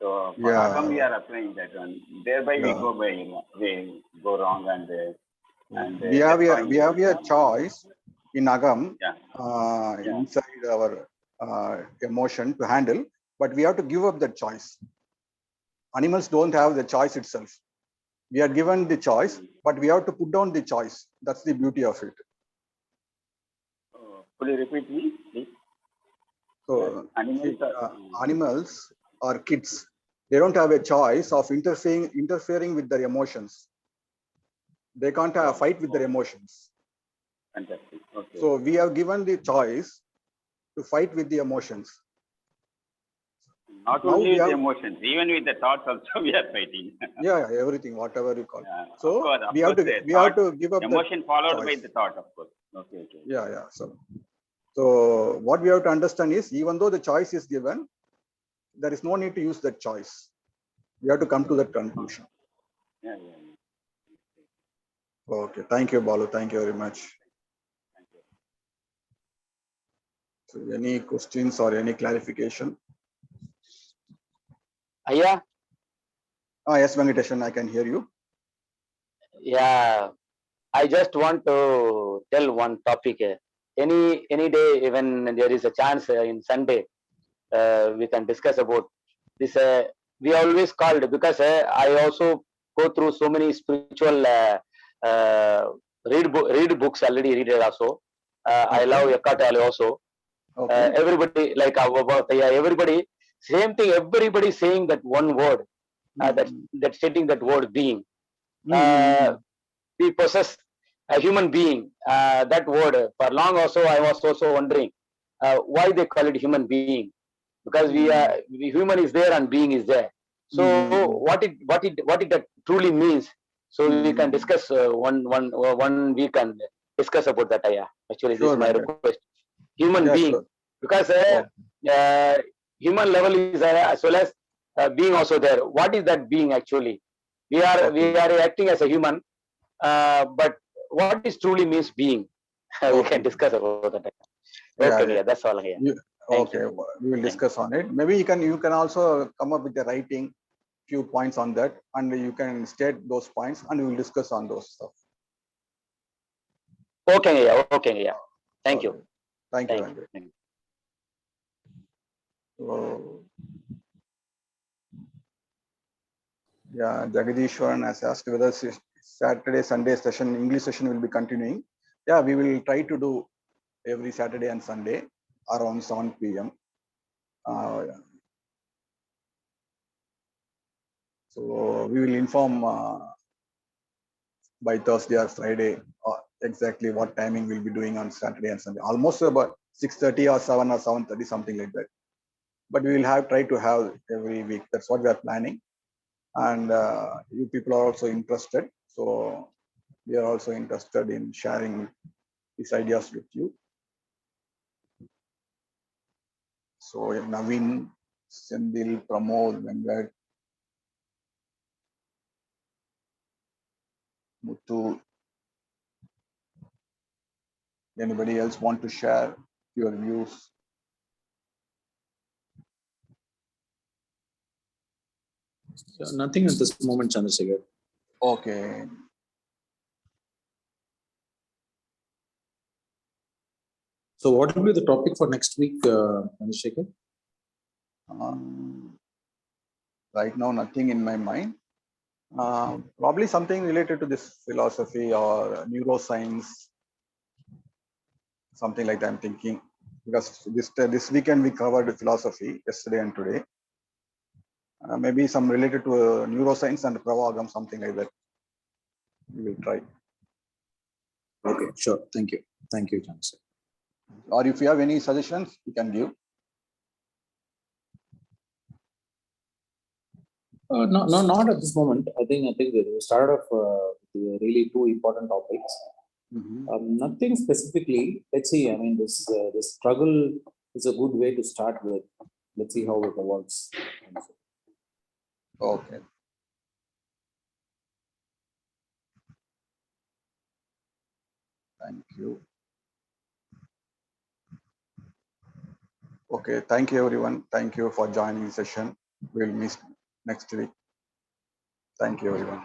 So for Agam, we are applying that one. Thereby we go wrong and we have a choice in Agam inside our emotion to handle, but we have to give up that choice. Animals don't have the choice itself. We are given the choice, but we have to put down the choice. That's the beauty of it. Could you repeat me, please? So animals or kids, they don't have a choice of interfering with their emotions. They can't have a fight with their emotions. Fantastic. Okay. So we have given the choice to fight with the emotions. Not only with the emotions, even with the thoughts also we are fighting. Yeah, everything, whatever you call. So course, we have to give up emotion followed choice. by the thought, of course. Okay. Yeah. So what we have to understand is, even though the choice is given, there is no need to use that choice. We have to come to that conclusion. Yeah. Okay, thank you, Balu. Thank you very much. So any questions or any clarification? Yeah. Yes, Venkateshan, I can hear you. Yeah, I just want to tell one topic. Any day when there is a chance in Sunday, we can discuss about this. We always called because I also go through so many spiritual read books already. Read it also. I love Eckhart Tolle also. Everybody like about everybody same thing. Everybody saying that one word. That stating that word being. We possess a human being. That word for long also I was also wondering why they call it human being, because human is there and being is there. So what it that truly means. So we can discuss one week and discuss about that. Actually, this is my request. Human being, because human level is as well as being also there. What is that being actually? We are acting as a human, but what is truly means being? We can discuss about that. Okay, that's all here. Okay, we will discuss on it. Maybe you can also come up with the writing few points on that, and you can state those points, and we will discuss on those stuff. Okay. Thank you. Thank you. So, yeah, Jagadishwaran has asked whether Saturday, Sunday session, English session will be continuing. Yeah, we will try to do every Saturday and Sunday around 7 p.m. So we will inform by Thursday or Friday exactly what timing we'll be doing on Saturday and Sunday. Almost about 6:30 or 7 or 7:30, something like that. But we will try to have every week. That's what we are planning. And you people are also interested. So we are also interested in sharing these ideas with you. So Naveen, Sendil, Pramod, Vengat, Muthu, anybody else want to share your views? Nothing at this moment, Chandrasekar. Okay. So what will be the topic for next week, Chandrasekar? Right now, nothing in my mind. Probably something related to this philosophy or neuroscience, something like that. I'm thinking, because this weekend we covered philosophy yesterday and today. Maybe some related to neuroscience and pravagam, something like that. We will try. Okay, sure. Thank you. Thank you, Chandrasekar. Or if you have any suggestions, you can give. No, not at this moment. I think we started off with really two important topics. Nothing specifically. Let's see. I mean, this struggle is a good way to start with. Let's see how it evolves. Okay. Thank you. Okay. Thank you, everyone. Thank you for joining the session. We'll meet next week. Thank you, everyone.